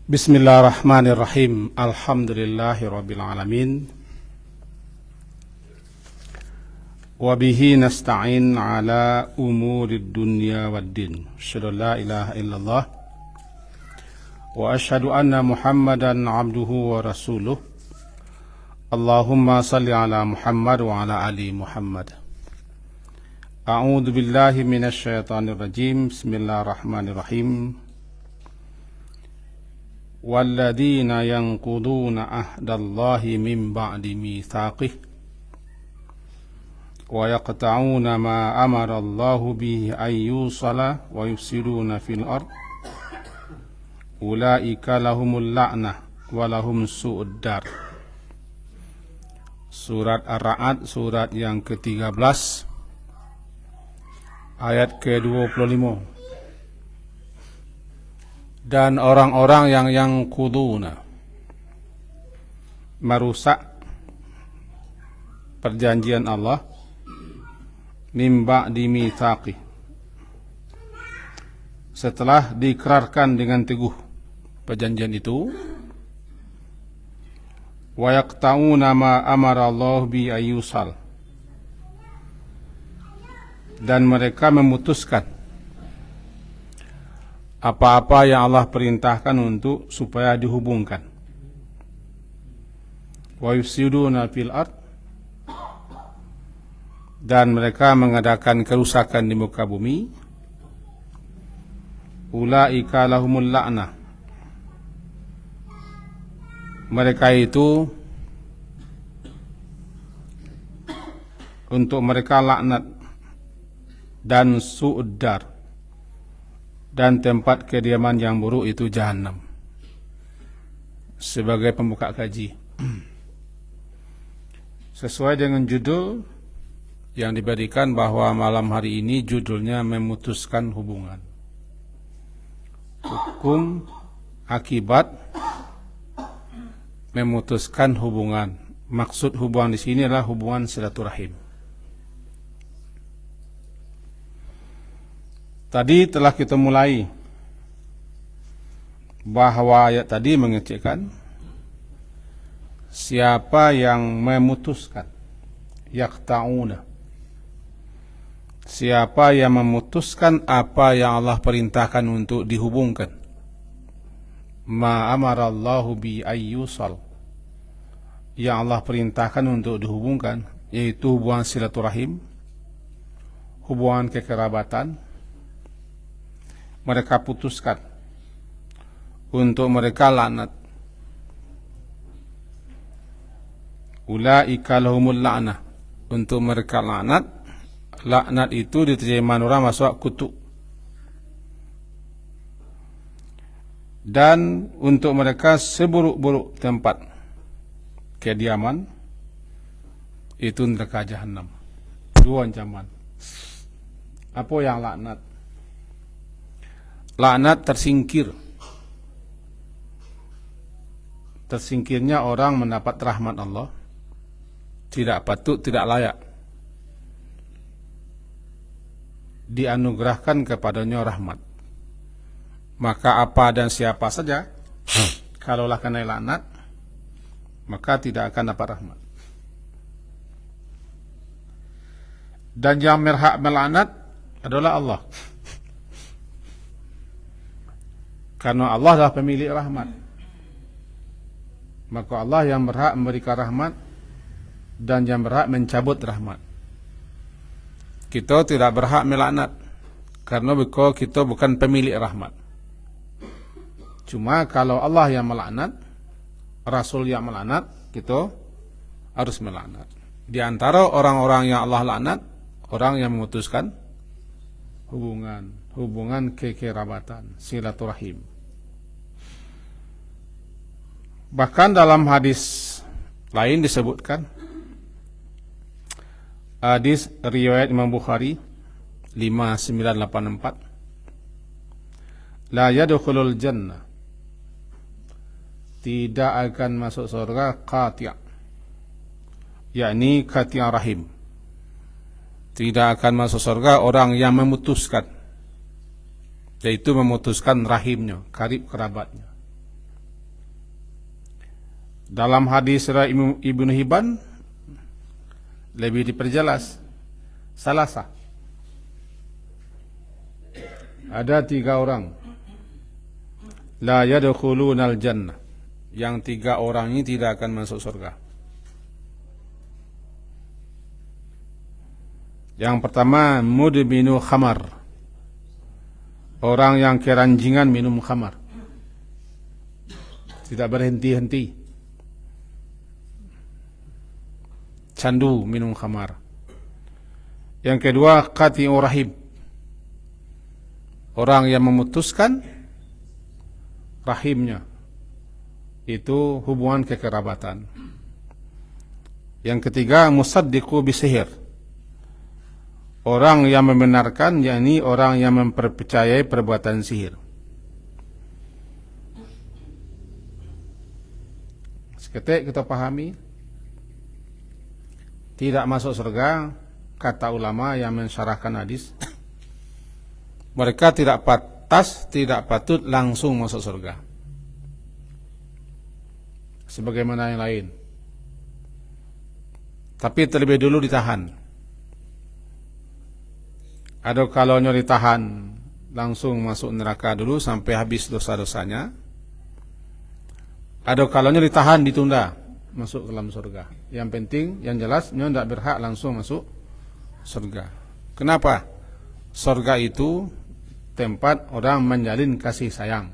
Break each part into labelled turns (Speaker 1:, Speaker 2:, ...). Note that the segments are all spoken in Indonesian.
Speaker 1: Bismillahirrahmanirrahim. Alhamdulillahirabbil alamin. Wa bihi nasta'in ala umurid dunya waddin. Asyhadu an la ilaha illallah wa asyhadu anna Muhammadan abduhu wa rasuluh. Allahumma salli ala Muhammad wa ala ali Muhammad. A'udzu billahi minasy syaithanir rajim. Bismillahirrahmanirrahim. وَالَّذِينَ يَنْقُضُونَ عَهْدَ اللَّهِ مِنْ بَعْدِ مِيثَاقِهِ وَيَقْطَعُونَ مَا أَمَرَ اللَّهُ بِهِ أَنْ يُوصَلَ وَيُفْسِدُونَ فِي الْأَرْضِ أُولَئِكَ لَهُمُ اللَّعْنَةُ وَلَهُمْ سُوءُ الدَّارِ. Surat Ar-Ra'd, surat yang ke-13, ayat ke-25. Dan orang-orang yang kuduna, merusak perjanjian Allah, min ba'di mitsaqih, setelah diikrarkan dengan teguh perjanjian itu, wa yaqta'una ma amara Allah bi ayyusal, dan mereka memutuskan apa-apa yang Allah perintahkan untuk supaya dihubungkan. Wa yufsiduna fil ard, dan mereka mengadakan kerusakan di muka bumi. Ulaika lahumul la'nah, mereka itu untuk mereka laknat dan su'uddar, dan tempat kediaman yang buruk itu Jahannam. Sebagai pembuka kaji, sesuai dengan judul yang diberikan bahwa malam hari ini judulnya memutuskan hubungan. Hukum akibat memutuskan hubungan. Maksud hubungan di sini adalah hubungan silaturahim. Tadi telah kita mulai bahwa ayat tadi mengecekkan siapa yang memutuskan, yaqta'una, siapa yang memutuskan apa yang Allah perintahkan untuk dihubungkan. Ma amarallahu bi ayyusal, yang Allah perintahkan untuk dihubungkan, yaitu hubungan silaturahim, hubungan kekerabatan. Mereka putuskan untuk mereka laknat. Ulaika lahumul la'nah, untuk mereka laknat. Laknat itu diterjemahkan orang masuk kutuk. Dan untuk mereka seburuk-buruk tempat kediaman itu neraka Jahannam. Dua ancaman. Apa yang laknat? Laknat tersingkirnya orang mendapat rahmat Allah, tidak patut, tidak layak dianugerahkan kepadanya rahmat. Maka apa dan siapa saja kalaulah kena laknat, maka tidak akan dapat rahmat. Dan yang berhak melaknat adalah Allah, karena Allah adalah pemilik rahmat. Maka Allah yang berhak memberikan rahmat dan yang berhak mencabut rahmat. Kita tidak berhak melaknat karena kita bukan pemilik rahmat. Cuma kalau Allah yang melaknat, Rasul yang melaknat, kita harus melaknat. Di antara orang-orang yang Allah laknat, orang yang memutuskan hubungan kekerabatan, silaturahim. Bahkan dalam hadis lain disebutkan, hadis riwayat Imam Bukhari 5984, la yadkhulul jannah, tidak akan masuk surga qati', yakni qati' rahim, tidak akan masuk surga orang yang memutuskan, yaitu memutuskan rahimnya, karib kerabatnya. Dalam hadis Ibnu Hibban lebih diperjelas. Salasa. Ada 3 orang. La yadkhulunal jannah. Yang 3 orang ini tidak akan masuk surga. Yang pertama, mudminu khamar. Orang yang keranjingan minum khamar. Tidak berhenti-henti. Candu minum khamar. Yang kedua, qati'ur rahim. Orang yang memutuskan rahimnya. Itu hubungan kekerabatan. Yang ketiga, musaddiqu bisihir. Orang yang membenarkan, yakni orang yang mempercayai perbuatan sihir. Seketik kita pahami, tidak masuk surga, kata ulama yang mensyarahkan hadis, mereka tidak patut langsung masuk surga. Sebagaimana yang lain. Tapi terlebih dulu ditahan. Ada kalaunya ditahan, langsung masuk neraka dulu sampai habis dosa-dosanya. Ada kalaunya ditahan, ditunda, masuk ke dalam surga. Yang penting, yang jelas, dia tidak berhak langsung masuk surga. Kenapa? Surga itu tempat orang menjalin kasih sayang.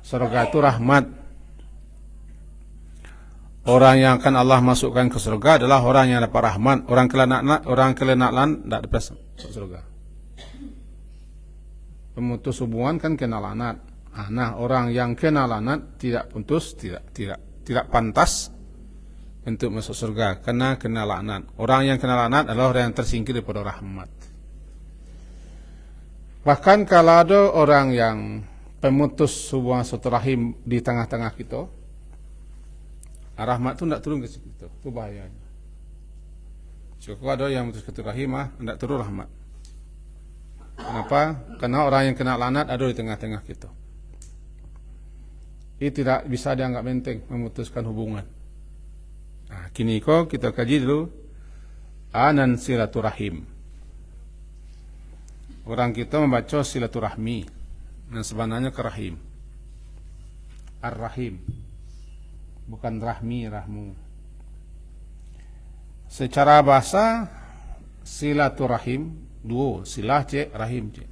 Speaker 1: Surga itu rahmat. Orang yang akan Allah masukkan ke surga adalah orang yang dapat rahmat. Orang kelelahan tidak dapat masuk surga. Pemutus hubungan kan kena laknat. Nah, orang yang kena laknat tidak putus, tidak pantas untuk masuk surga karena kena laknat. Orang yang kena laknat adalah orang yang tersingkir daripada rahmat. Bahkan kalau ada orang yang pemutus hubungan silaturahim di tengah-tengah kita, rahmat itu tidak turun ke situ. Itu bahayanya. Jika ada yang memutus silaturahim, tidak turun rahmat. Kenapa? Karena orang yang kena laknat ada di tengah-tengah kita. Ini tidak bisa dianggap penting memutuskan hubungan. Nah, kini kita kaji dulu anan silaturahim. Orang kita membaca silaturahmi, dan sebenarnya ke rahim. Ar-rahim, bukan rahmi, rahmu. Secara bahasa silaturahim, dua, silah cek, rahim cek.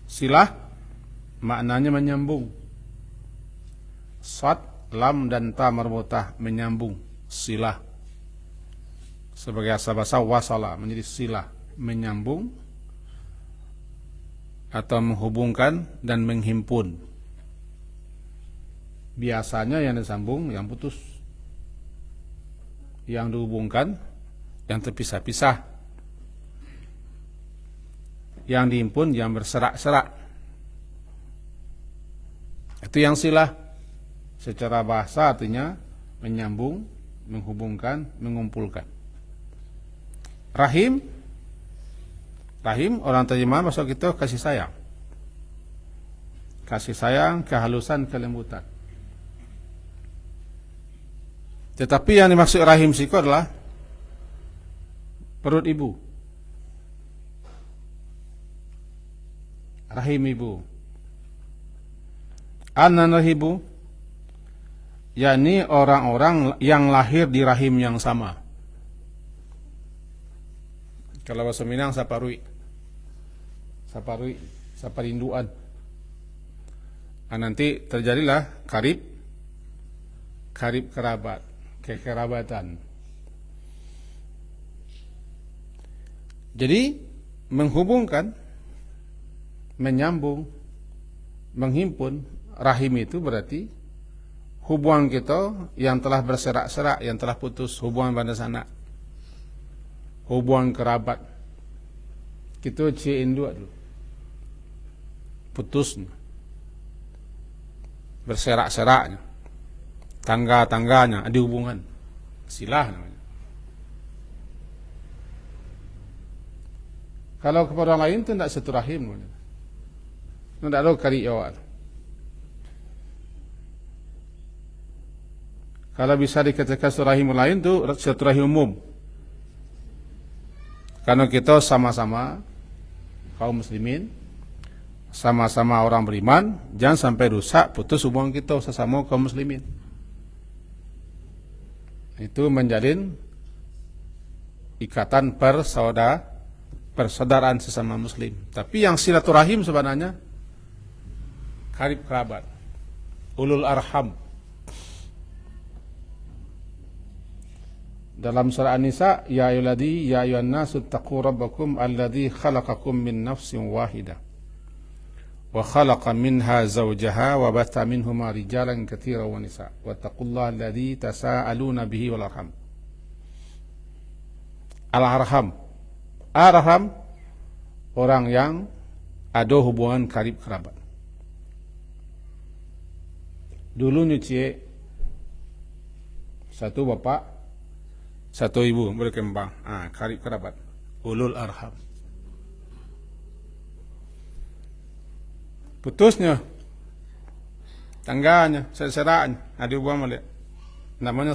Speaker 1: Silah maknanya menyambung. Sad, lam dan ta marbutah, menyambung. Silah sebagai asal bahasa wasala, menjadi silah, menyambung atau menghubungkan dan menghimpun. Biasanya yang disambung yang putus, yang dihubungkan yang terpisah-pisah, yang dihimpun yang berserak-serak. Itu yang silah. Secara bahasa artinya menyambung, menghubungkan, mengumpulkan. Rahim, rahim orang terjemahan masuk kita kasih sayang. Kasih sayang, kehalusan, kelembutan. Tetapi yang dimaksud rahim siku adalah perut ibu. Rahim ibu. Anan rahibu, yakni orang-orang yang lahir di rahim yang sama. Kalau bahasa Minang saparui. Saparui, saparinduan. Nanti terjadilah karib kerabat, kekerabatan. Jadi menghubungkan, menyambung, menghimpun, rahim itu berarti hubungan kita yang telah berserak-serak, yang telah putus, hubungan banda sanak, hubungan kerabat. Kita ciein dua dulu. Putus, berserak-seraknya, tangga-tangganya ada hubungan, silah namanya. Kalau kepada orang lain itu tidak satu rahim. Ndak lo kari awak. Kalau bisa dikatakan silaturahim lain tu silaturahim umum. Karena kita sama-sama kaum muslimin, sama-sama orang beriman, jangan sampai rusak, putus hubungan kita sesama kaum muslimin. Itu menjalin ikatan persaudaraan sesama muslim. Tapi yang silaturahim sebenarnya karib kerabat, ulul arham. Dalam surah An-Nisa, ya ayyuhan nasu taqu rabbakum alladzi khalaqakum min nafsin wahidah wa khalaqa minha zawjaha wa batha minhuma rijalan katsiran wa nisa wattaqullaha alladzi tasaaluna bihi wal arham. Al-arham. Arham orang yang ada hubungan karib kerabat. Dulu nyuci satu bapak satu ibu berkembang, karib kerabat, ulul arham. Putusnya, tangganya, seseraan, ada hubungan malik. Namanya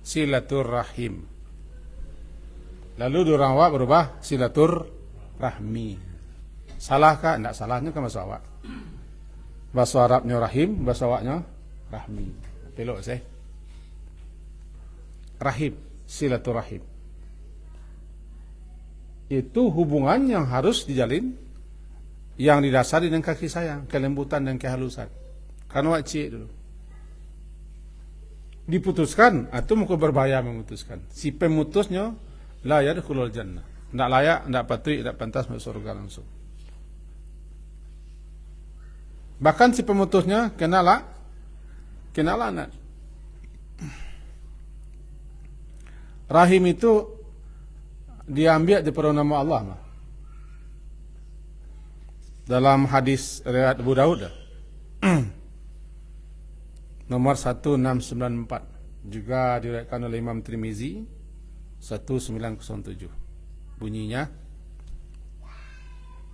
Speaker 1: silaturrahim. Lalu dorang awak berubah silaturrahmi. Salahkah? Tidak salahnya kan bahasa awak. Bahasa Arabnya rahim, bahasa awaknya rahmi. Pelok saya. Rahim, silaturahim. Itu hubungan yang harus dijalin, yang didasari dengan kasih sayang, kelembutan dan kehalusan. Karena wajib dulu. Diputuskan, atau mungkin berbahaya memutuskan. Si pemutusnya la yadkhulul jannah. Tidak layak, tidak patut, tidak pantas masuk surga langsung. Bahkan si pemutusnya kena laknat. Rahim itu diambil daripada nama Allah mah. Dalam hadis riwayat Abu Daud nomor 1694 juga diriwayatkan oleh Imam Tirmizi 1907. Bunyinya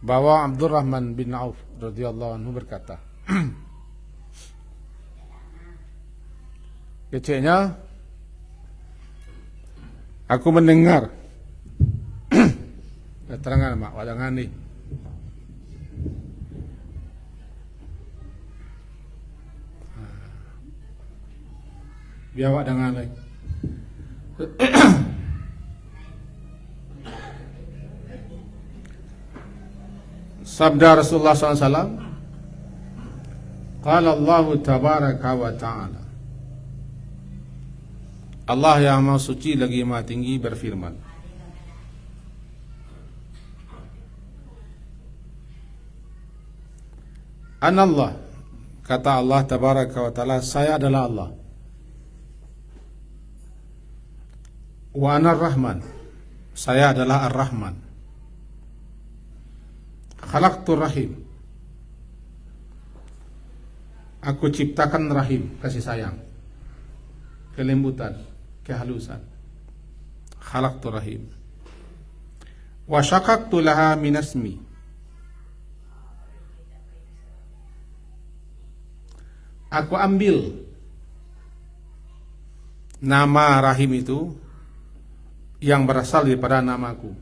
Speaker 1: bahwa Abdurrahman bin Auf radhiyallahu anhu berkata, kecilnya aku mendengar keterangan mak wadangan ni. Biar awak dengar lagi. Sabda Rasulullah SAW, Qala Allah tabaraka wa ta'ala, Allah yang maha suci lagi maha tinggi berfirman, Anallah, kata Allah tabaraka wa ta'ala, saya adalah Allah. Wa anar rahman, saya adalah ar-Rahman. Khalaqtur rahim, aku ciptakan rahim, kasih sayang, kelembutan, kehalusan. Khalaqtur rahim. Wa syaqaqtu laha min asmi, aku ambil nama rahim itu yang berasal daripada namaku.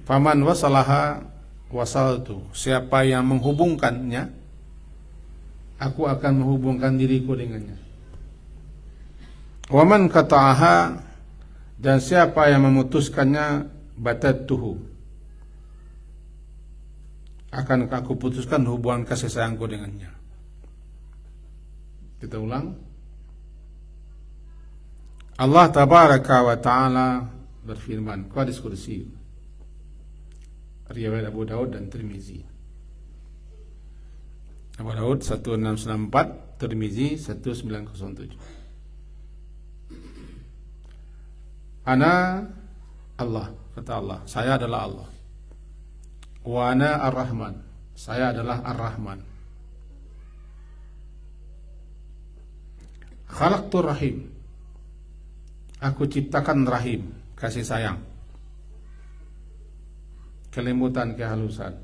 Speaker 1: Faman wasalaha wasaltu, siapa yang menghubungkannya, aku akan menghubungkan diriku dengannya. Waman qata'aha, dan siapa yang memutuskannya, batattuhu, akan aku putuskan hubungan kasih sayangku dengannya. Kita ulang. Allah tabaraka wa ta'ala berfirman, hadis kursi riwayat Abu Daud dan Tirmizi. Abu Daud 1694, Tirmizi 1907. Ana Allah, kata Allah, saya adalah Allah. Wa ana ar-Rahman, saya adalah ar-Rahman. Khalaqtur rahim, aku ciptakan rahim, kasih sayang, kelembutan, kehalusan.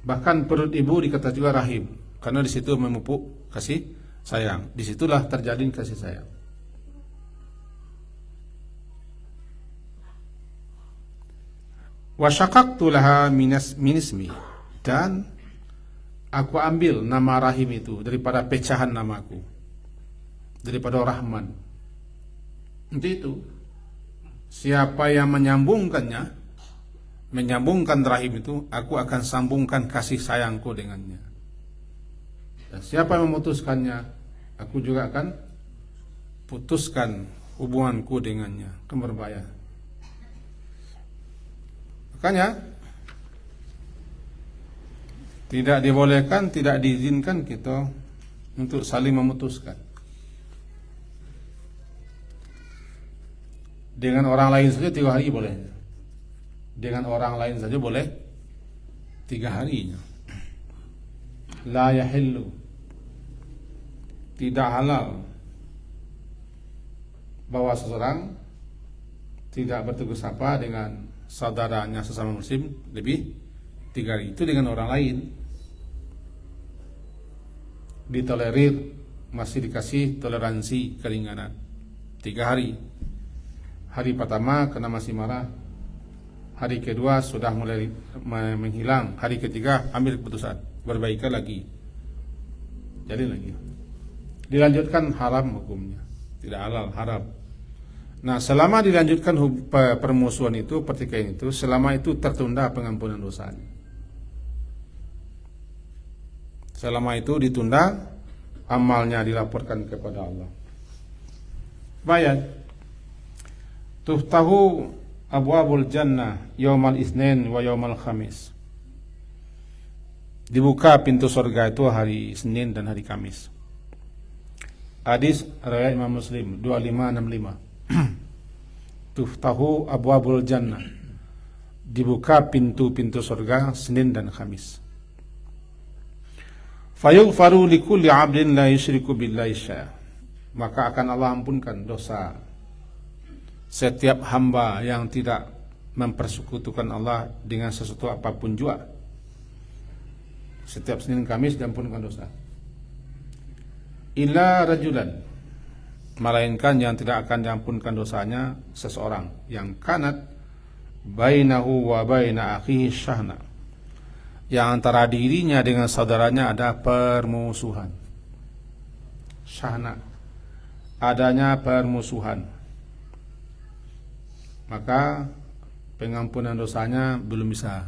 Speaker 1: Bahkan perut ibu dikata juga rahim, karena di situ memupuk kasih sayang. Disitulah terjalin kasih sayang. Wa syaqaqtu laha min ismi, dan aku ambil nama rahim itu daripada pecahan namaku, daripada Rahman. Itu siapa yang menyambungkan rahim itu, aku akan sambungkan kasih sayangku dengannya. Dan siapa yang memutuskannya, aku juga akan putuskan hubunganku dengannya. Kan berbahaya. Makanya tidak dibolehkan, tidak diizinkan kita untuk saling memutuskan. Dengan orang lain saja 3 hari boleh. Dengan orang lain saja boleh 3 harinya. La yahillu, tidak halal bahwa seseorang tidak bertegur sapa dengan saudaranya sesama muslim lebih 3 hari. Itu dengan orang lain ditolerir, masih dikasih toleransi keringanan 3 hari. Hari pertama kena masih marah, hari kedua sudah mulai menghilang, hari ketiga ambil keputusan, berbaikan lagi, jadi lagi dilanjutkan, haram hukumnya, tidak halal, haram. Nah, selama dilanjutkan permusuhan itu, pertikaian itu, selama itu tertunda pengampunan dosanya. Selama itu ditunda, amalnya dilaporkan kepada Allah. Bayat tuftahu abwabul jannah yaumal isnin wa yaumal khamis. Dibuka pintu surga itu hari Senin dan hari Kamis. Hadis riwayat Imam Muslim 2565. Tuftahu abwabul jannah, dibuka pintu-pintu surga Senin dan Kamis. Fayughfaru likulli 'abdin la yusyriku billahi syai'a, maka akan Allah ampunkan dosa setiap hamba yang tidak mempersekutukan Allah dengan sesuatu apapun juga. Setiap Senin Kamis diampunkan dosa. Illa rajulan, melainkan yang tidak akan diampunkan dosanya seseorang yang kanat bainahu wa baina akhihi syahna, yang antara dirinya dengan saudaranya ada permusuhan. Syahna, adanya permusuhan, maka pengampunan dosanya belum bisa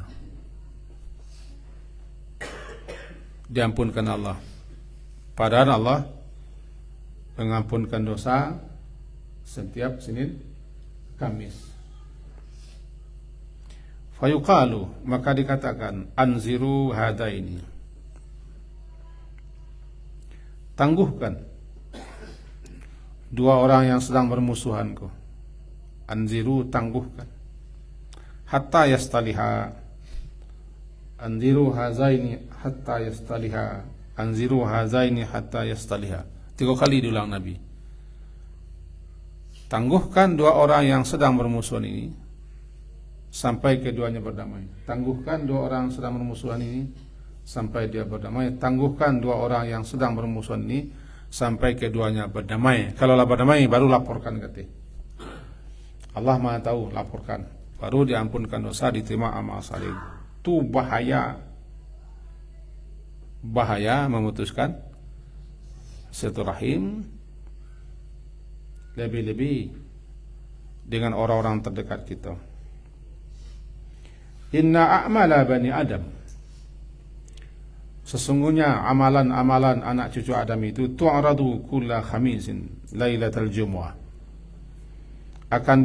Speaker 1: diampunkan Allah. Padahal Allah mengampunkan dosa setiap Senin Kamis. Fayuqalu, maka dikatakan, anziru hadaini, tangguhkan 2 orang yang sedang bermusuhanku. Anziru, tangguhkan. Hatta yastaliha, anziru hazaini hatta yastaliha, anziru hazaini hatta yastaliha. 3 kali diulang Nabi. Tangguhkan 2 orang yang sedang bermusuhan ini sampai keduanya berdamai. Tangguhkan 2 orang yang sedang bermusuhan ini sampai dia berdamai. Tangguhkan 2 orang yang sedang bermusuhan ini sampai keduanya berdamai. Kalau berdamai baru laporkan katanya. Allah Maha tahu, laporkan, baru diampunkan dosa, diterima amal saleh. Itu bahaya memutuskan silaturahim, lebih-lebih dengan orang-orang terdekat kita. Inna a'mala bani Adam, sesungguhnya amalan-amalan anak cucu Adam itu tu'radu kulla khamisin lailatal jumu'ah, akan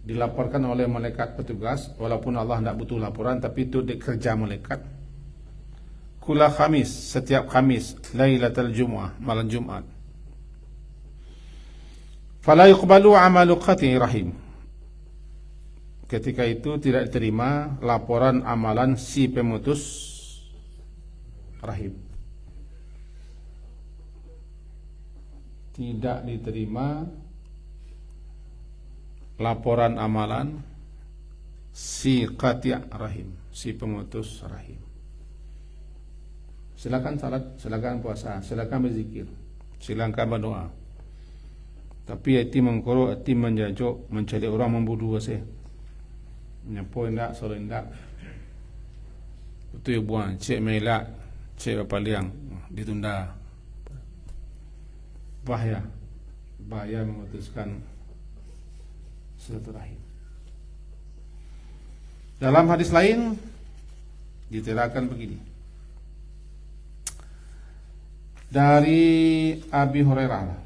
Speaker 1: dilaporkan oleh malaikat petugas, walaupun Allah tidak butuh laporan, tapi itu kerja malaikat. Kula Khamis, setiap Khamis, Lailatul Jumu'ah, malam Jumat. Fala yuqbalu amalu qati rahim, ketika itu tidak diterima laporan amalan si pemutus rahim. Tidak diterima laporan amalan si qati' rahim, si pemutus rahim. Silakan salat, silakan puasa, silakan berzikir, silakan berdoa. Tapi hati mengkoro, hati menjajok, mencari orang membunuh saya. Nyapo indak, solo indak. Itu ya buang, cek melak, cek apa liang, ditunda. Bahaya memutuskan silaturahim. Dalam hadis lain diterangkan begini. Dari Abi Hurairah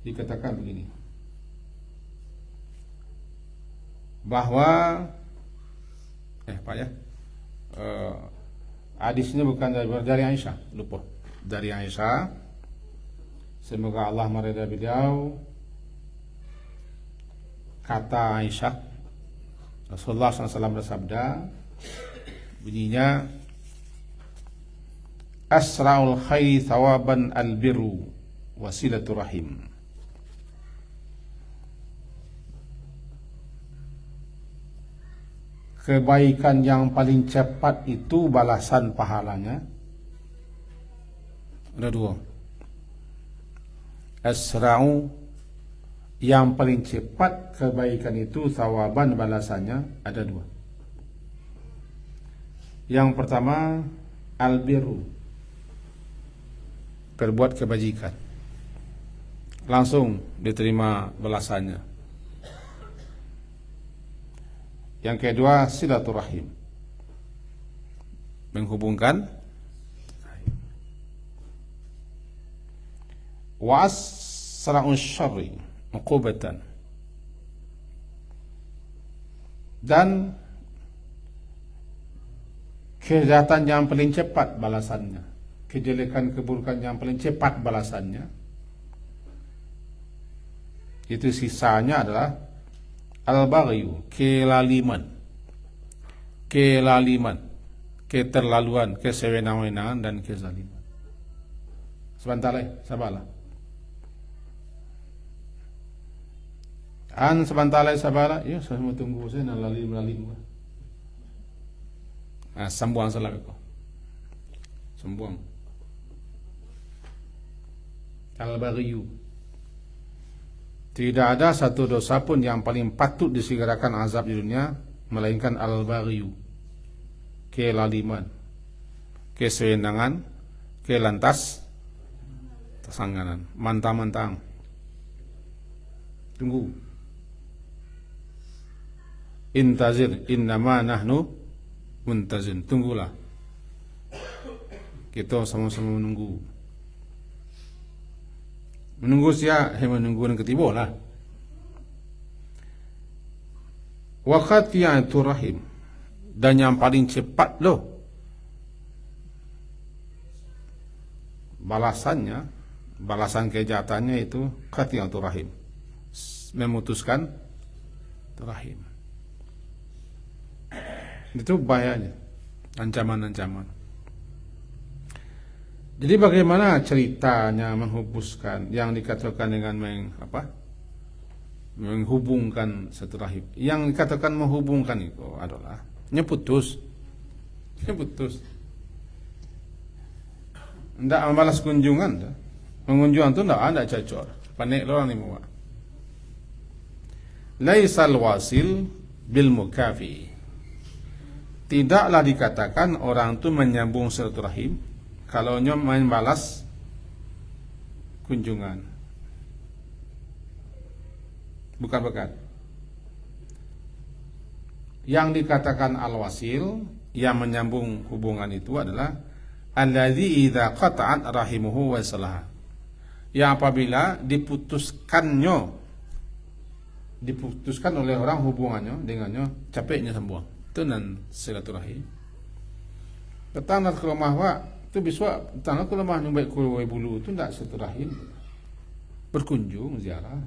Speaker 1: dikatakan begini, bahwa hadisnya bukan dari Aisyah, lupa. Dari Aisyah, semoga Allah meridai beliau, kata Aisyah, Rasulullah SAW bersabda, bunyinya, asra'ul khairi thawaban albirru wasilaturahim. Kebaikan yang paling cepat itu balasan pahalanya ada dua. Asra'u, yang paling cepat kebaikan itu, thawaban, balasannya ada dua. Yang pertama, albirru, berbuat kebajikan, langsung diterima balasannya. Yang kedua, silaturahim, menghubungkan. Wa asra'us syarri uqubatan, dan kejahatan yang paling cepat balasannya, kejelekan keburukan yang paling cepat balasannya, itu sisanya adalah al-baghyu, kelaliman, keterlaluan, kesewenang-wenangan, dan kezaliman. Sebentar sabarlah. Sebentar sabarlah. Ya, saya mau tunggu, saya nak lalim. Sambuang salah kau. Sambuang. Al-baghyu. Tidak ada satu dosa pun yang paling patut disegerakan azab di dunia melainkan al-baghyu, kelaliman, kesewenangan, kelantas tasangganan, mantang-mantang. Tunggu. Intazir innama nahnu muntazin. Tunggulah. Kita sama-sama menunggu. Menunggu siapa? Menunggu yang ketiba lah. Wa qati'atur rahim, dan yang paling cepat loh balasannya, balasan kejahatannya itu qati'atur rahim, memutuskan rahim. Itu bahayanya, ancaman-ancaman. Jadi bagaimana ceritanya menghubungkan yang dikatakan dengan menghubungkan satu rahim? Yang dikatakan menghubungkan itu adalah nyeputus. Tidak membalas kunjungan. Mengunjungan itu tidak ada cacor. Panik orang ni muak. Laisal wasil bil mukafi. Tidaklah dikatakan orang itu menyambung silaturahim kalau nya membalas kunjungan. Bukan. Yang dikatakan al-wasil, yang menyambung hubungan itu adalah alladzi idza qata'at rahimuhu wa salaha. Yang apabila diputuskan oleh orang hubungannya dengannya, capeknya sambung. Itu nan silaturahim. Datang ke rumah itu bisa datang ke rumah nyumbai kulit bulu itu tidak silaturahim. Berkunjung ziarah.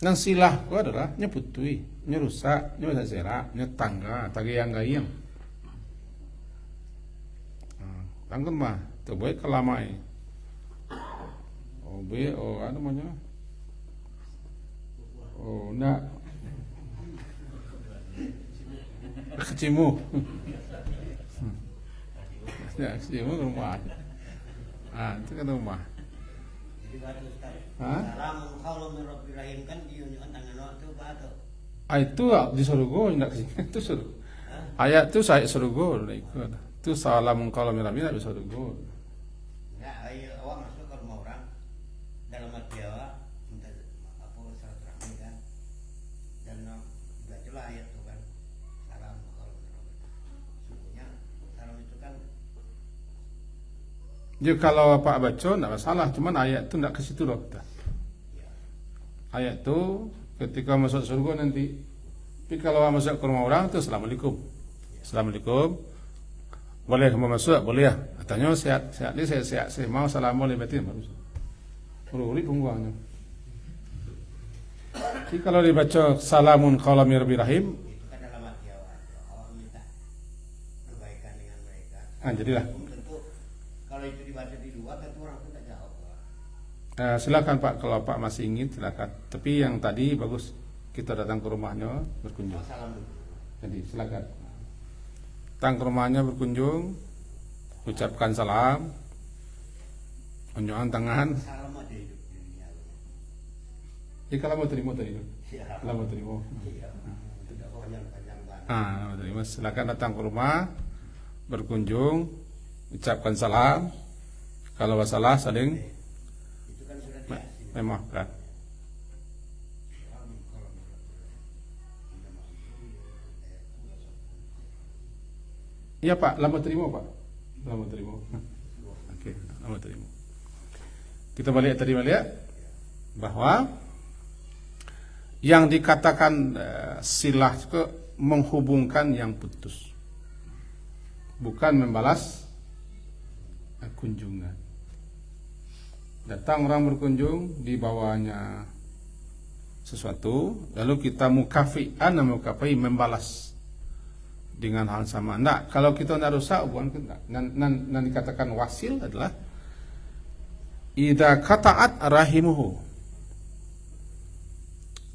Speaker 1: Nan silah itu adalah nyeputui, nyerusak, nyesera, nyetangga, tagayang-gayang. Tangkun mah, tu baik kelamai. apa namanya? Oh, enggak. Kecimu. Ya, kecimu rumah. Itu kan rumah.
Speaker 2: Salam kalau Rabbil Rahim kan diunjukkan tangan waktu batu.
Speaker 1: Itu di surga enggak ke sini. Itu surga. Ayat itu saya surga ikut. Itu salam kalau mirami enggak bisa surga.
Speaker 2: Enggak, ayo awak masuk ke rumah orang dalam hati awak minta apa silaturahmi kan. Dan bacalah ayat itu kan. Salam kalau mirami. Sungguhnya salam itu kan
Speaker 1: Jadi kalau Pak baca enggak masalah, cuman ayat itu enggak ke situ loh kita. Ayat itu ketika masuk surga nanti. Tapi kalau masuk ke rumah orang itu assalamualaikum. Assalamualaikum. Boleh kamu masuk? Boleh ya. Katanya sehat, sehat ini saya mau assalamualaikum baru. Ururi pungguannya. Jadi kalau dibaca salamun qaulam mir rahim,
Speaker 2: itu kan dalam hati awak. Awak minta kebaikan dengan mereka.
Speaker 1: jadilah.
Speaker 2: Tentu kalau itu dibaca di luar tentu orang itu tidak jawab.
Speaker 1: Silakan Pak, kalau Pak masih ingin silakan. Tapi yang tadi bagus kita datang ke rumahnya berkunjung.
Speaker 2: Salam dulu.
Speaker 1: Jadi silakan. Datang ke rumahnya berkunjung, ucapkan salam, unjukkan tangan.
Speaker 2: Salam aja hidup di dunia.
Speaker 1: Ya kalau mau terima tadi.
Speaker 2: Ya.
Speaker 1: Kalau mau terima.
Speaker 2: Iya. Tidak panjang-panjang banget.
Speaker 1: Mau terima. Silakan datang ke rumah, berkunjung, ucapkan salam. Kalau masalah saling
Speaker 2: Itu kan sudah diasing.
Speaker 1: memaafkan. Iya Pak, lama terima Pak. Lama terima. Oke, lama terima. Kita balik tadi balik bahwa yang dikatakan silah itu menghubungkan yang putus, bukan membalas kunjungan. Datang orang berkunjung, dibawanya sesuatu, lalu kita mukafi membalas dengan hal sama. Nah, kalau kita tidak rusak bukan kita. Nan dikatakan wasil adalah idza qata'at rahimuhu.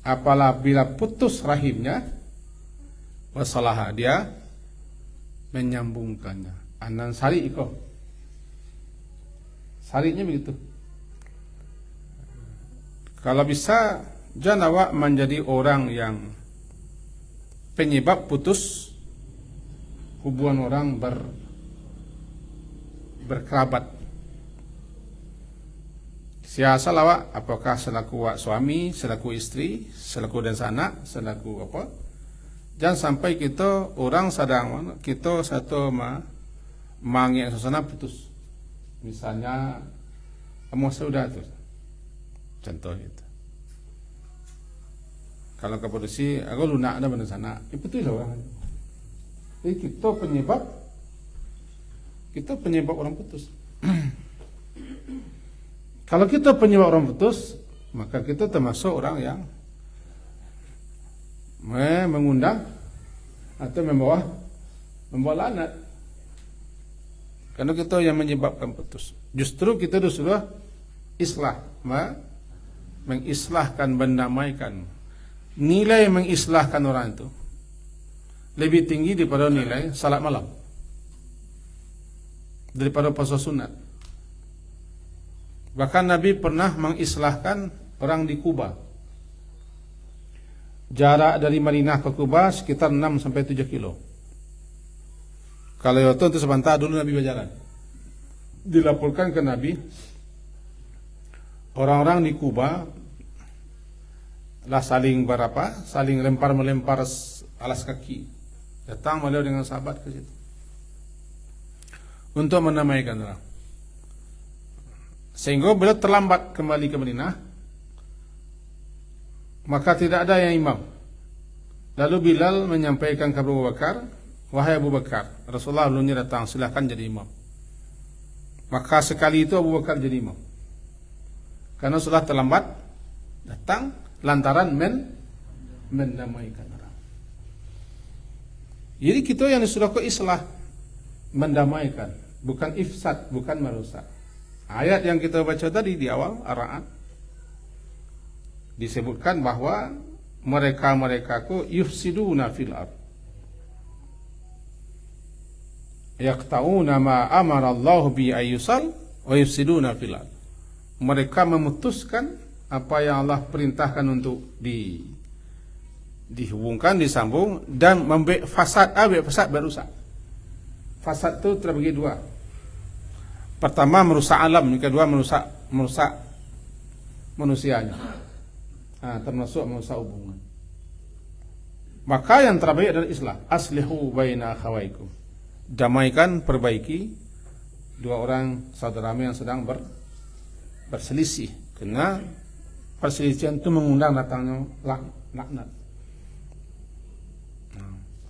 Speaker 1: Apabila putus rahimnya, wasalaha dia menyambungkannya. Anan sari iko. Sarinya begitu. Kalau bisa jangan awak menjadi orang yang penyebab putus hubungan orang berkerabat. Siasa lawak, apakah selaku suami, selaku istri, selaku dan anak, selaku apa? Jangan sampai kita orang sedang kita satu mangi suasana putus. Misalnya kamu sudah tuh. Contoh itu. Kalau kepolisi, aku lunak ada benar sana. Itu lah orang. Jadi kita penyebab orang putus. Kalau kita penyebab orang putus, maka kita termasuk orang yang mengundang atau membawa lanat. Karena kita yang menyebabkan putus. Justru kita sudah islah, mengislahkan, mendamaikan. Nilai mengislahkan orang itu lebih tinggi daripada nilai salat malam, daripada puasa sunat. Bahkan Nabi pernah mengislahkan orang di Kuba. Jarak dari Madinah ke Kuba sekitar 6 sampai 7 kilo. Kalau itu untuk sebentar dulu Nabi berjalan. Dilaporkan ke Nabi, orang-orang di Kuba lah saling melempar alas kaki. Datang beliau dengan sahabat ke situ untuk menamaikan orang. Sehingga beliau terlambat kembali ke Madinah, maka tidak ada yang imam. Lalu Bilal menyampaikan ke Abu Bakar, wahai Abu Bakar, Rasulullah belumnya datang, silahkan jadi imam. Maka sekali itu Abu Bakar jadi imam, karena sudah terlambat datang lantaran mendamaikan orang. Jadi kita yang disuruh ke islah, mendamaikan, bukan ifsad, bukan merusak. Ayat yang kita baca tadi di awal Ar-Ra'd disebutkan bahwa mereka ku yufsiduna fil ard, yaqta'una ma amara Allah bi ayyusal wa yufsiduna fil ard. Mereka memutuskan apa yang Allah perintahkan untuk dihubungkan, disambung, dan membuat fasad berusak. Fasad itu terbagi dua. Pertama merusak alam, yang kedua merusak manusianya. Termasuk merusak hubungan. Maka yang terbaik adalah islah. Aslihu baina akhawaikum. Damaikan, perbaiki dua orang saudaramu yang sedang berselisih. Karena perselisihan itu mengundang datangnya laknat.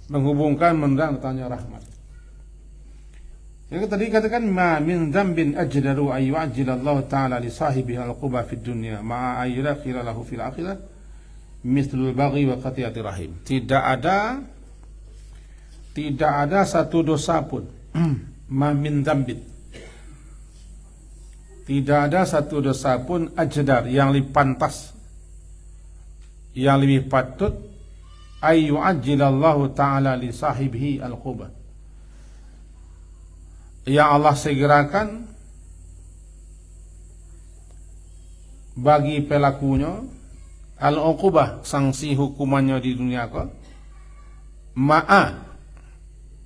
Speaker 1: Menghubungkan, mengundang datangnya rahmat. Yang tadi katakan ma min dzambin ajdaru ay yu'ajjila Allah taala li sahibihi al-uquba fid dunya ma'a ay yulakhira lahu fil akhirah mithlul baghi wa qati'ati rahim. Tidak ada satu dosa pun ma min dzambin. Tidak ada satu dosa pun ajdar yang lebih pantas, yang lebih patut ay yu'ajjila Allah taala li sahibihi al-uquba, yang Allah segerakan bagi pelakunya al-uqubah, sanksi hukumannya di dunia kau, ma'a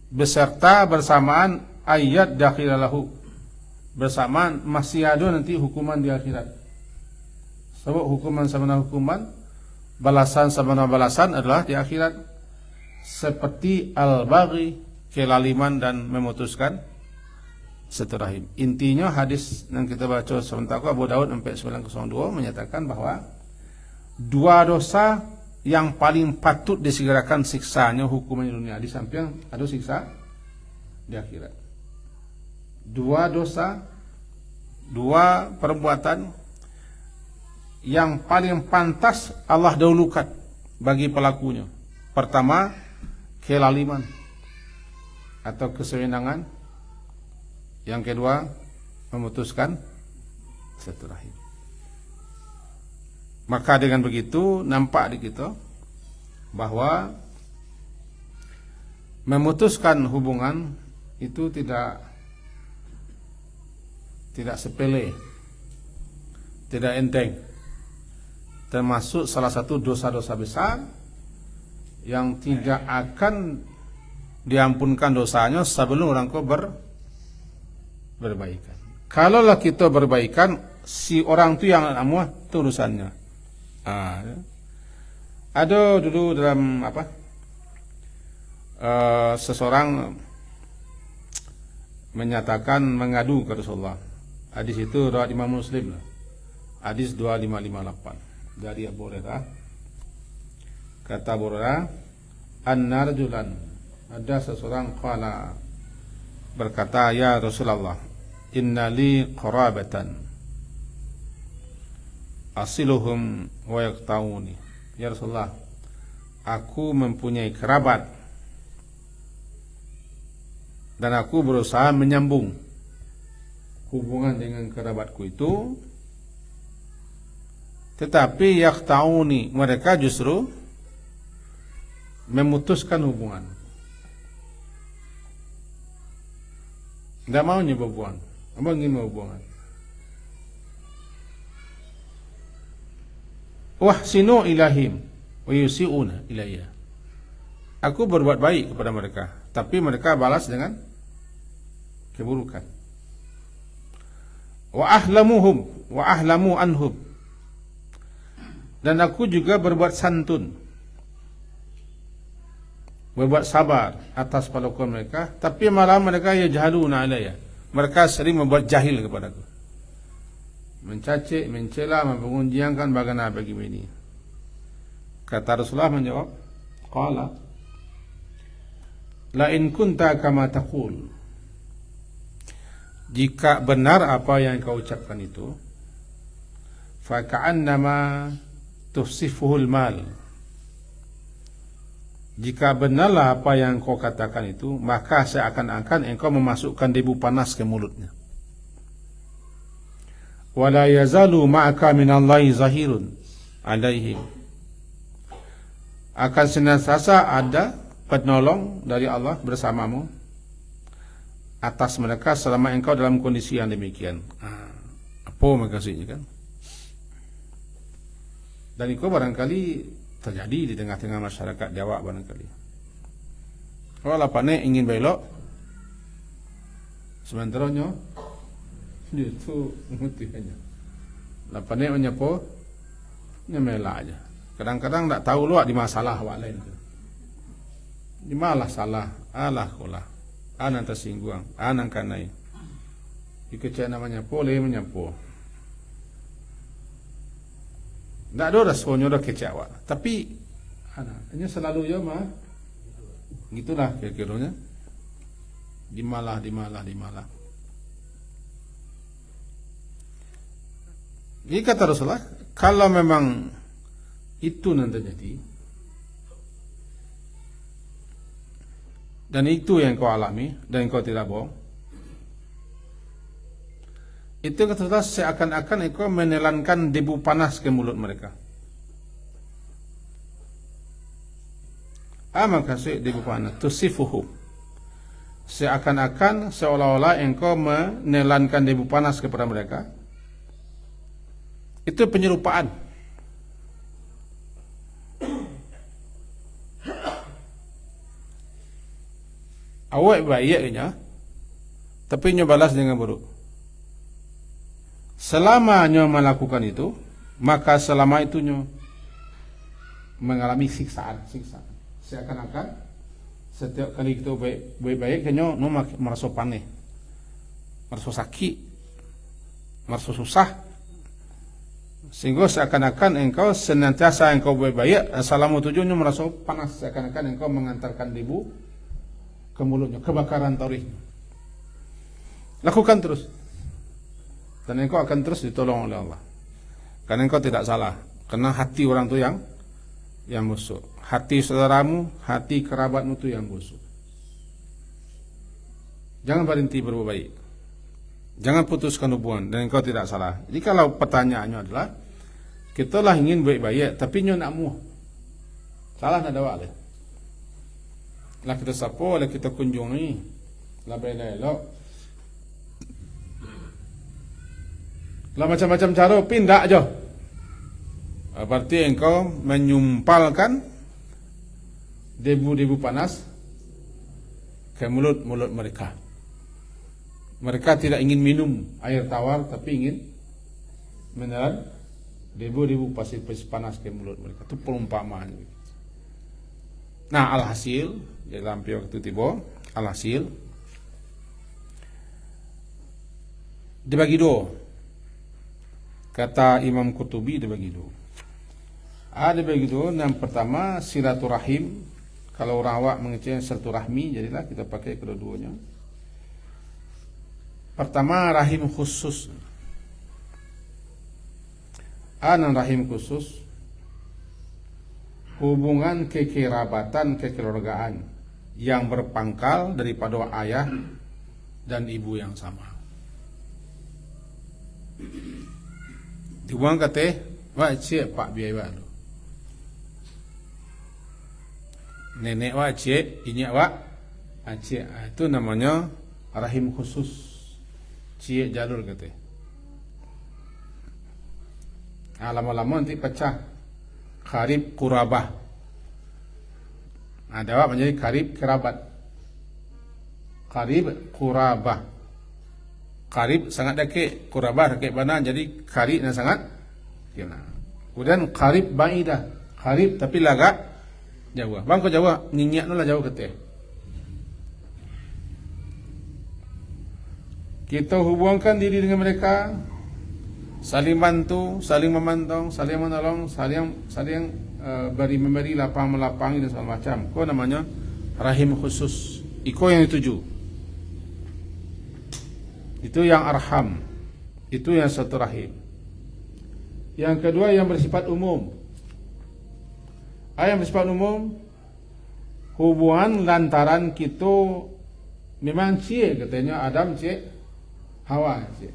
Speaker 1: beserta bersamaan ayat dakhilalahu, bersamaan masih ada nanti hukuman di akhirat. Sebab hukuman sama hukuman, balasan sama balasan adalah di akhirat. Seperti al-baghi, kelaliman dan memutuskan silaturahim. Intinya hadis yang kita baca sebentar Abu Daud 4902 menyatakan bahwa dua dosa yang paling patut disegerakan siksanya, hukuman di dunia, di samping ada siksa di akhirat. Dua dosa, dua perbuatan yang paling pantas Allah dahulukan bagi pelakunya. Pertama, kelaliman atau kesewenangan. Yang kedua, memutuskan silaturahim. Maka dengan begitu nampak di kita bahwa memutuskan hubungan itu tidak sepele, tidak enteng. Termasuk salah satu dosa-dosa besar yang tidak akan diampunkan dosanya sebelum orang kau berbaikan. Kalaulah kita berbaikan, si orang itu yang amuah itu urusannya. Ada dulu dalam seseorang menyatakan mengadu ke Rasulullah. Hadis itu riwayat Imam Muslim, hadis 2558 dari Abu Hurairah. Kata Abu Hurairah, anna rajulan, ada seseorang qala, berkata, ya Rasulullah, inna li qarabatan asiluhum wa yaqtauni. Ya Rasulullah, aku mempunyai kerabat dan aku berusaha menyambung hubungan dengan kerabatku itu, tetapi yaqtauni, mereka justru memutuskan hubungan, tidak mau hubungan. Abang ingin hubungan. Wahsinu ilahim wa yusi'una ilayya. Aku berbuat baik kepada mereka, tapi mereka balas dengan keburukan. Wa ahlamuhum wa ahlamu anhum. Dan aku juga berbuat santun, berbuat sabar atas perlakuan mereka, tapi malah mereka yajhaluna alayya, mereka sering membuat jahil kepadaku, mencaci, mencela, mempengunjiangkan bagaimana ini. Kata Rasulullah menjawab, qala la in kunta kama taqul, jika benar apa yang kau ucapkan itu, fa ka'annama tufsifuhul mal, jika benarlah apa yang kau katakan itu, maka seakan-akan engkau memasukkan debu panas ke mulutnya. wala yazalu ma'aka minallahi zahirun alaihim. Akan senantiasa ada penolong dari Allah bersamamu atas mereka selama engkau dalam kondisi yang demikian. Apa maksudnya kan? Dan itu barangkali terjadi di tengah-tengah masyarakat Jawa barangkali. Kalau lapane ingin belok, sementaranya dia tu mutihannya. Lapane menyapo, nyemela aja. Kadang-kadang tak tahu luak di masalah awak lain tu. Di malah salah, alah kolah, anan tersinggung, anan kanai. Dikecek namanya boleh menyapo. Tak ada rasanya dah kecek awak. Tapi, hanya selalu ya mah. Gitulah kira-kiranya. Dimalah. Jadi kata Rasulullah, kalau memang itu nanti terjadi, dan itu yang kau alami, dan kau tidak bohong, itu kata Rasulullah seakan-akan engkau menelankan debu panas ke mulut mereka. Maka debu panas tusifuhum, seakan-akan seolah-olah engkau menelankan debu panas kepada mereka. Itu penyerupaan. Awak baiknya, tapi nyo balas dengan buruk. Selama nyo melakukan itu, maka selama itu nyo mengalami siksaan. Seakan-akan setiap kali kita baik-baik, nyo merasa panik, merasa sakit, merasa susah, sehingga seakan-akan engkau senantiasa engkau baik-baik, selama tujuh nyo merasa panas, seakan-akan engkau mengantarkan debu ke mulutnya, kebakaran taurihnya. Lakukan terus, dan engkau akan terus ditolong oleh Allah. Karena engkau tidak salah, karena hati orang tu yang busuk, hati saudaramu, hati kerabatmu tu yang busuk. Jangan berhenti berbuat baik, jangan putuskan hubungan, dan engkau tidak salah. Jadi kalau pertanyaannya adalah, kita lah ingin baik-baik, tapi nyo nak muah, salah nak dawak leh. Lah kita sapa, lah kita kunjungi, lah berdialog, lah macam-macam cara pindah aja. Berarti engkau menyumpalkan debu-debu panas ke mulut-mulut mereka. Mereka tidak ingin minum air tawar, tapi ingin menelan debu-debu pasir panas ke mulut mereka. Itu perumpamaan. Nah, alhasil dalam waktu tiba, alhasil dibagi dua. Kata Imam Qurtubi dibagi dua. Ada bagi dua. Yang pertama silaturahim. Kalau orang awak mengecek silaturahmi, jadilah kita pakai kedua-duanya. Pertama rahim khusus. Rahim khusus, hubungan kekerabatan, kekeluargaan yang berpangkal daripada ayah dan ibu yang sama. Dibuang kata, wak cik pak biaya wak lu. Nenek wak cik, inyak wak cik. Itu namanya rahim khusus. Cik jalur kata. Lama-lama nanti pecah. Karib kurabah. Ada wak menjadi karib kerabat. Karib kurabah. Karib sangat dekat, kurabah dekat mana, jadi karib yang sangat kena. Kemudian karib ba'idah. Karib tapi lagak jauh. Bang kau jauh, nyinyak tu lah jauh kata. Kita hubungkan diri dengan mereka, saling bantu, saling memantau, saling menolong, saling memberi lapang melapangi dan segala macam. Kau namanya rahim khusus. Iko yang dituju. Itu yang arham. Itu yang satu rahim. Yang kedua yang bersifat umum. Yang bersifat umum, hubungan lantaran kita memang cik, katanya Adam cik, Hawa cik.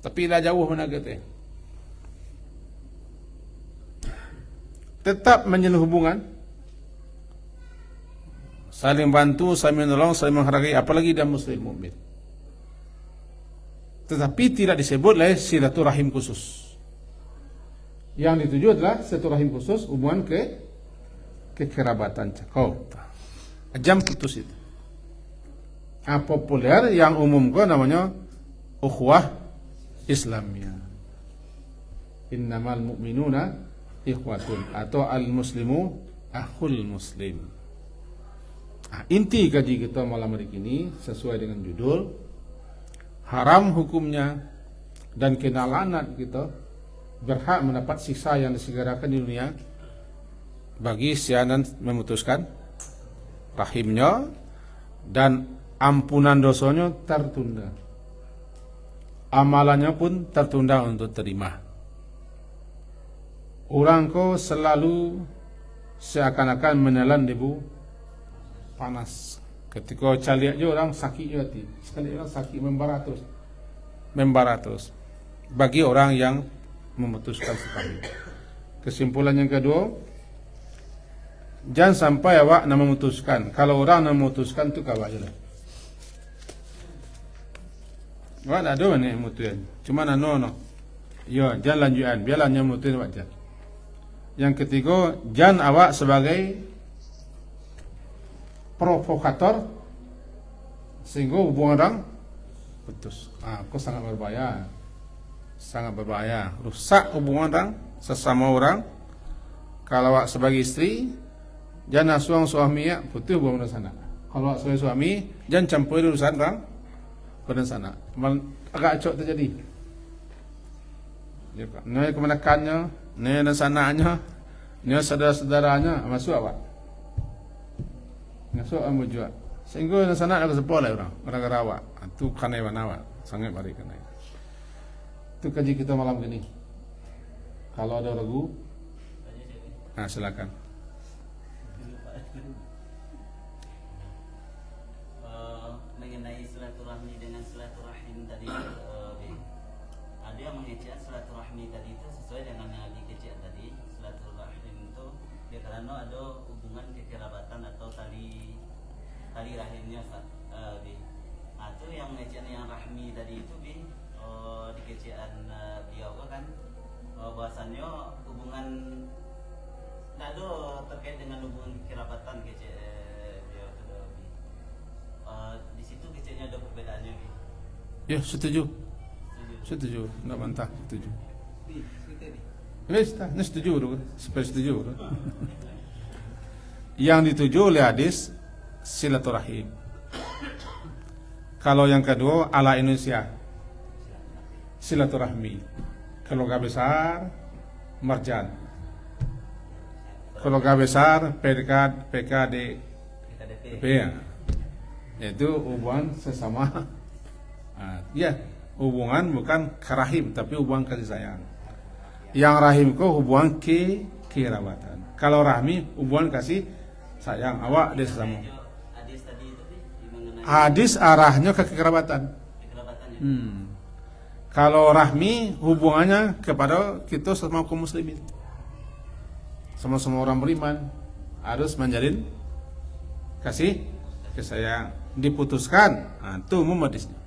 Speaker 3: Tapi lah jauh mana kita. Tetap menjalin hubungan, saling bantu, saling menolong, saling menghargai, apalagi dia muslim mukmin. Tetapi tidak disebut oleh silaturahim khusus. Yang dituju adalah silaturahim khusus hubungan kekerabatan cakau. Jam putus itu. Populer yang umum namanya ukhuwah Islamiyah. Innamal mu'minuna ikhwatun atau al-muslimu akhul muslim. Inti kaji kita malam hari ini sesuai dengan judul, haram hukumnya dan kenalanat kita berhak mendapat siksa yang disegerakan di dunia bagi sianan memutuskan rahimnya dan ampunan dosanya tertunda, amalannya pun tertunda untuk terima. Orang kau selalu seakan-akan menelan debu panas. Ketika cari aja orang sakit hati, sekali orang sakit membara terus. Bagi orang yang memutuskan sekali. Kesimpulan yang kedua, jangan sampai awak nak memutuskan. Kalau orang nak memutuskan tu kawak je lah. Awak tak ada ni mutuan. Cuma no. Ya, jangan lanjutan. Biarlah yang mutuan awak je. Yang ketiga, jangan awak sebagai provokator sehingga hubungan orang putus. Kau sangat berbahaya, rusak hubungan orang sesama orang. Kalau awak sebagai istri, jangan suami ya putus hubungan sana. Kalau awak sebagai suami, jangan campur urusan orang pada sana. Agak acok terjadi. Ni kemenakannya, ni dan sananya, ni saudara-saudaranya masuk awak. Masuk ambo juga. Sehingga dan sana ada sepuluh orang awak. Itu kanai awak, sangat baik kanai. Itu kaji kita malam ini. Kalau ada ragu, silakan.
Speaker 4: Mengenai silaturahmi dengan silaturahim tadi, ada yang mengecek silaturahmi tadi itu sesuai dengan yang dikecek tadi. Silaturahim itu dia karena ada hubungan kekerabatan atau tali rahimnya, itu yang mengecek yang rahmi tadi itu di kecekan beliau kan bahwasannya hubungan tidak ada terkait dengan hubungan kerabatan kecek beliau di situ keceknya ada perbedaannya.
Speaker 3: Ya, setuju, nak bantah, setuju. Ini setuju dulu, setuju. Yang dituju oleh hadis silaturahim. Kalau yang kedua ala Indonesia silaturahmi. Keluarga besar marjan. Keluarga besar PKDP. Itu hubungan sesama. Hubungan bukan karahim tapi hubungan kasih sayang. Yang rahim ko hubungan kerabatan. Kalau rahmi hubungan kasih sayang awak dia sesama. Hadis arahnya ke kekerabatan. Kalau rahmi hubungannya kepada kita sama kaum muslimin. Sama-sama orang beriman harus menjalin kasih sayang. Diputuskan, itu umum hadisnya.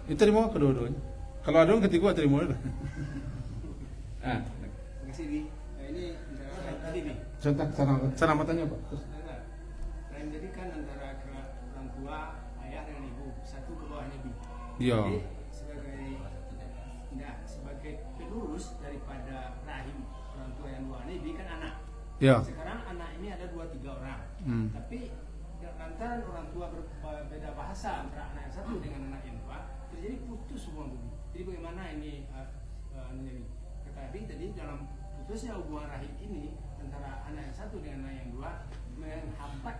Speaker 3: Itu terima kedua-duanya. Kalau ada yang ketiga terima.
Speaker 2: Makasih Bi. Ini tadi Bi.
Speaker 3: Contoh cara matanya Pak.
Speaker 2: Jadi kan antara orang tua, ayah dengan ibu, satu ke bawahnya Bi.
Speaker 3: Iya.
Speaker 2: Sebagai penerus daripada rahim orang tua yang dua ini, Bi kan anak.
Speaker 3: Iya.
Speaker 2: Sekarang anak ini ada 2-3 orang. Tapi lantaran orang tua berbeda bahasa antara anak yang satu dengan anak yang dua, terjadi putus hubungan Bi. Jadi bagaimana ini kata Bi tadi dalam putusnya hubungan rahim ini antara anak yang satu dengan anak yang dua menghambat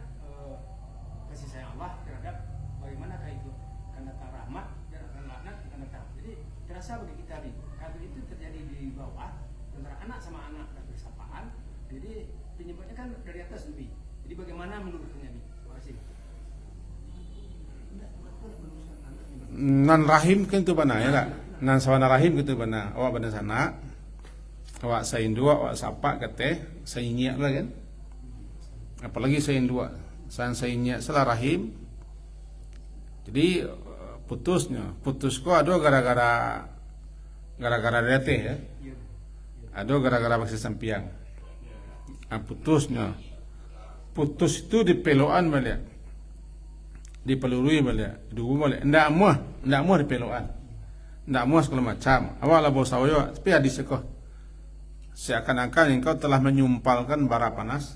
Speaker 2: kasih sayang Allah terhadap bagaimanakah itu karena rahmat dan laknat karena tak. Jadi terasa bagi kita Bi, kalau itu terjadi di bawah antara anak sama anak dan bersapaan, jadi penyebabnya kan dari atas Bi. Jadi bagaimana menurutnya Bi? Terima kasih.
Speaker 3: nan rahim kan itu benar ya tak? Nan sawana rahim gitu benar. Awak benar sana. Awak sain dua, awak sapa kete, sain nyiak lah kan. Apalagi sain dua, sain nyiak salah rahim. Jadi putus ko ada gara-gara deteh ya. Ada gara-gara maksud sampiang. Putusnya. Putus itu dipeloan balik. Dipelurui balik, dulu balik. Ndak muah dipeloan. Ndak muah segala macam. Awal bos sawoyo, tapi hadis kok. Seakan-akan engkau telah menyumpalkan bara panas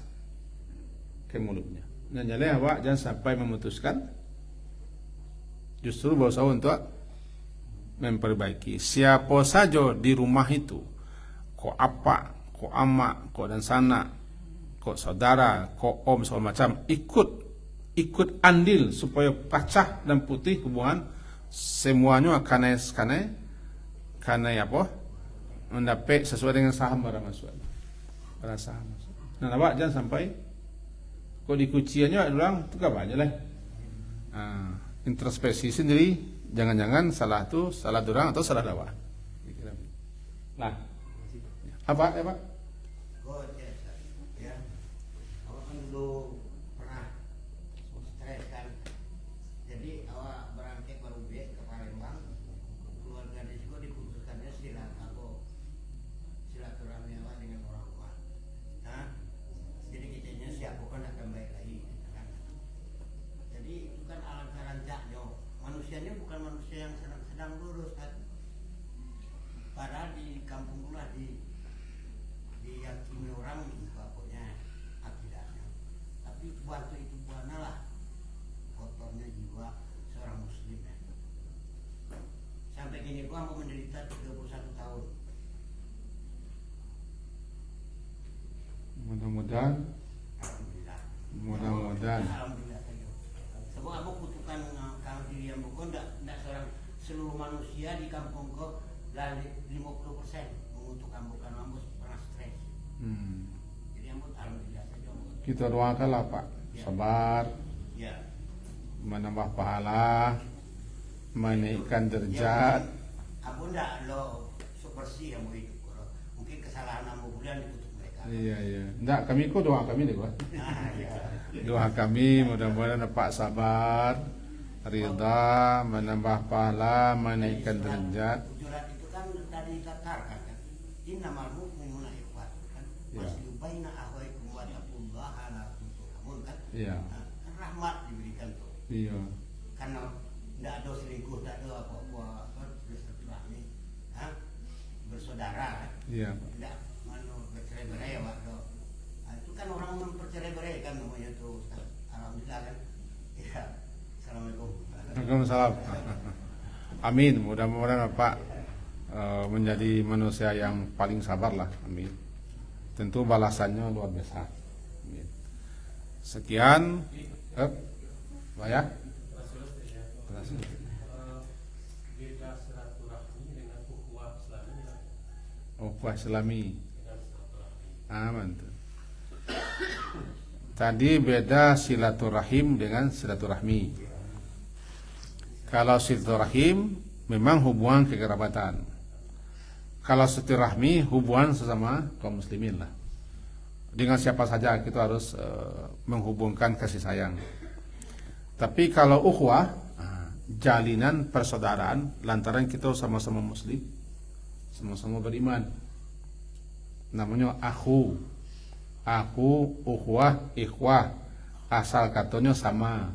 Speaker 3: ke mulutnya. Dan nyale awak jangan sampai memutuskan. Justru bos sawo untuk memperbaiki. Siapa saja di rumah itu, kok apa, kok ama, kok dan sana, kok saudara, kok om segala macam, ikut andil supaya pecah dan putih hubungan semuanya karena apa mendapat sesuai dengan saham barang masuk pada saham. Nah, awak jangan sampai kok dikuciannya orang itu apa aja lah. Introspeksi sendiri, jangan-jangan salah tu salah orang atau salah dakwah. Nah, apa ya Pak?
Speaker 2: Ya, awak kan dulu pernah stres kan, jadi awak berangkat baru ke Palembang, keluarga di situ diputuskannya silaturahmi awak dengan orang tua. Nah, jadi kitanya siapa kan akan baik lagi, kan? Jadi itu kan alangkah rancaknya, manusianya bukan manusia yang sedang lurus kan, padahal di kampung pula diyakini orang pokoknya akidahnya, tapi waktu itu buanalah kotornya jiwa seorang muslim ya. Sampai kini gua mau menderita 31 tahun.
Speaker 3: Mudah-mudahan
Speaker 2: Alhamdulillah saja. Sebab aku kutukan kalau diri yang bukan tidak seorang seluruh manusia di kampung kau dari 50% mengutukkan bukan ambus pernah stres. Jadi ambut alhamdulillah saja.
Speaker 3: Kita doakanlah Pak, sabar,
Speaker 2: Ya.
Speaker 3: menambah pahala, menaikkan derajat.
Speaker 2: Aku ndak lo bersih yang itu. Mungkin kesalahan 6 bulan dikutuk mereka.
Speaker 3: Iya. Nggak, kami kok doa kami deh Pak.
Speaker 2: Ya.
Speaker 3: Doa kami mudah-mudahan dapat sabar, ridha, menambah pahala, menaikkan derajat.
Speaker 2: Ujurat itu kan tadi dikatakan kan. Innamal mu'minuna ikhwat kan.
Speaker 3: Ya.
Speaker 2: Masyubaina ahwaikum wa taqullaha la'akum turhamun kan.
Speaker 3: Iya.
Speaker 2: Kan rahmat diberikan tuh.
Speaker 3: Iya.
Speaker 2: Karena tidak ada selingkuh, tidak ada apa-apa bersilaturahmi, bersaudara kan.
Speaker 3: Iya.
Speaker 2: Tidak bercerai-berai waktu. Itu kan orang mempercerai-berai kan namanya tuh. Alhamdulillah kan. Ya. Assalamualaikum.
Speaker 3: Waalaikumsalam. Amin. Mudah-mudahan Bapak menjadi manusia yang paling sabar lah. Amin. Tentu balasannya luar biasa. Amin. Sekian. Pak ya.
Speaker 5: Beda silaturahmi dengan ukhuwah Islami.
Speaker 3: Ukhuwah Islami. Mantap. Tadi beda silaturahim dengan silaturahmi. Kalau silaturahim memang hubungan kekerabatan. Kalau silaturahmi hubungan sesama kaum muslimin lah. Dengan siapa saja kita harus menghubungkan kasih sayang. Tapi kalau ukhuwah, jalinan persaudaraan lantaran kita sama-sama muslim, sama-sama beriman. Namanya akhu, ukhuwah, ikhwah, asal katanya sama.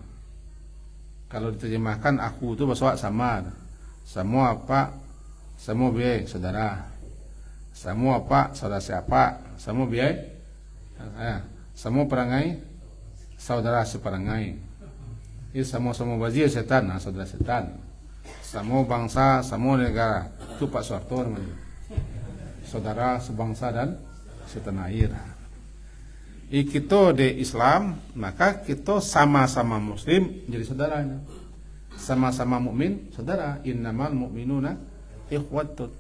Speaker 3: Kalau diterjemahkan akhu itu bahasa sama. Semua apa? Semua biaya saudara. Semua apa? Saudara siapa? Semua biaya. Semua perangai saudara seperangai. Ini semua wazir setan, saudara setan. Semua bangsa, semua negara. Itu Pak Soeharto namanya. Saudara sebangsa dan setanah air. Kita di Islam, maka kita sama-sama muslim jadi saudaranya. Sama-sama mukmin, saudara. Innamal mu'minuna ikhwatun.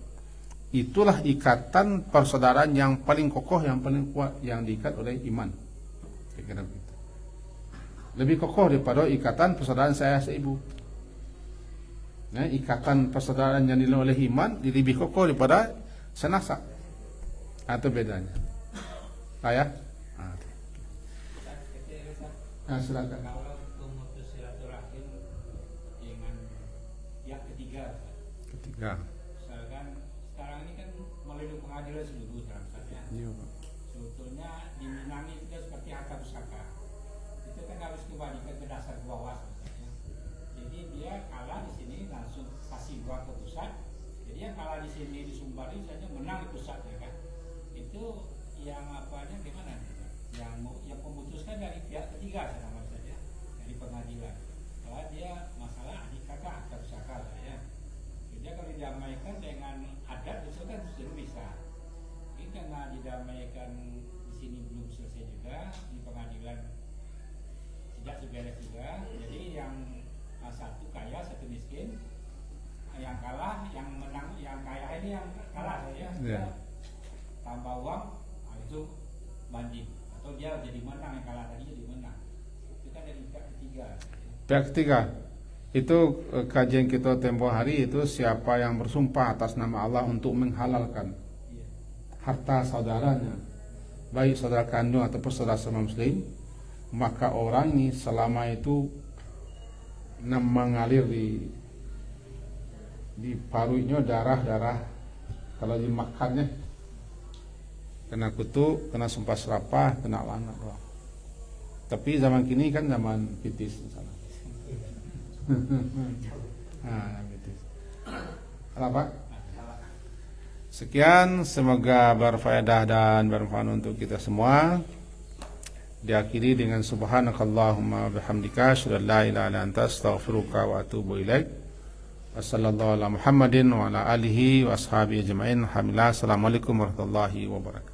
Speaker 3: Itulah ikatan persaudaraan yang paling kokoh, yang paling kuat, yang diikat oleh iman. Kira-kira begitu. Lebih kokoh daripada ikatan persaudaraan saya seibu. Nah, ikatan persaudaraan yang dinilai oleh iman lebih kokoh daripada senasab. Atau bedanya? Ayah? Silakan.
Speaker 5: Kalau memutus silaturahim dengan pihak ketiga,
Speaker 3: Ketiga.
Speaker 5: misalkan sekarang ini kan melalui pengadilan seluruh dalam saja.
Speaker 3: Iya.
Speaker 5: Sebetulnya di Minang itu kan seperti harta pusaka. Itu kan harus kembalikan ke dasar bawah misalnya. Jadi dia kalah di sini langsung kasih uang ke pusat. Jadi yang kalah di sini di Sumbar ini saja menang di pusatnya kan. Itu yang apanya gimana? Yang memutuskan dari pihak ketiga sama saja dari pengadilan. Kalau dia masalah adik kakak harta pusaka ya. Jadi kalau didamaikan dengan adat itu kan sudah bisa. Ini karena didamaikan di sini belum selesai juga di pengadilan tidak seberes juga. Jadi yang satu kaya satu miskin, yang kalah yang menang yang kaya ini yang kalah ya.
Speaker 3: Yeah.
Speaker 5: Tambah uang itu banding atau dia jadi menang yang kalah tadi jadi menang. Itu kan dari pihak ketiga.
Speaker 3: Pihak ketiga itu kajian kita tempo hari itu siapa yang bersumpah atas nama Allah untuk menghalalkan harta saudaranya, baik saudara kandung ataupun saudara sama muslim, maka orang ini selama itu mengalir di parunya darah kalau dimakannya kena kutu, kena sumpah serapah, kena laknat. Tapi zaman kini kan zaman pitis misalnya. Pitis. Apa? Sekian, semoga berfaedah dan bermanfaat untuk kita semua. Diakhiri dengan subhanakallahumma bihamdika asyhadu an la ilaha illa anta astaghfiruka wa atubu ilaik. Wassallallahu ala Muhammadin wa ala alihi wa ashabihi ajmain. Alhamdulillah. Assalamualaikum warahmatullahi wabarakatuh.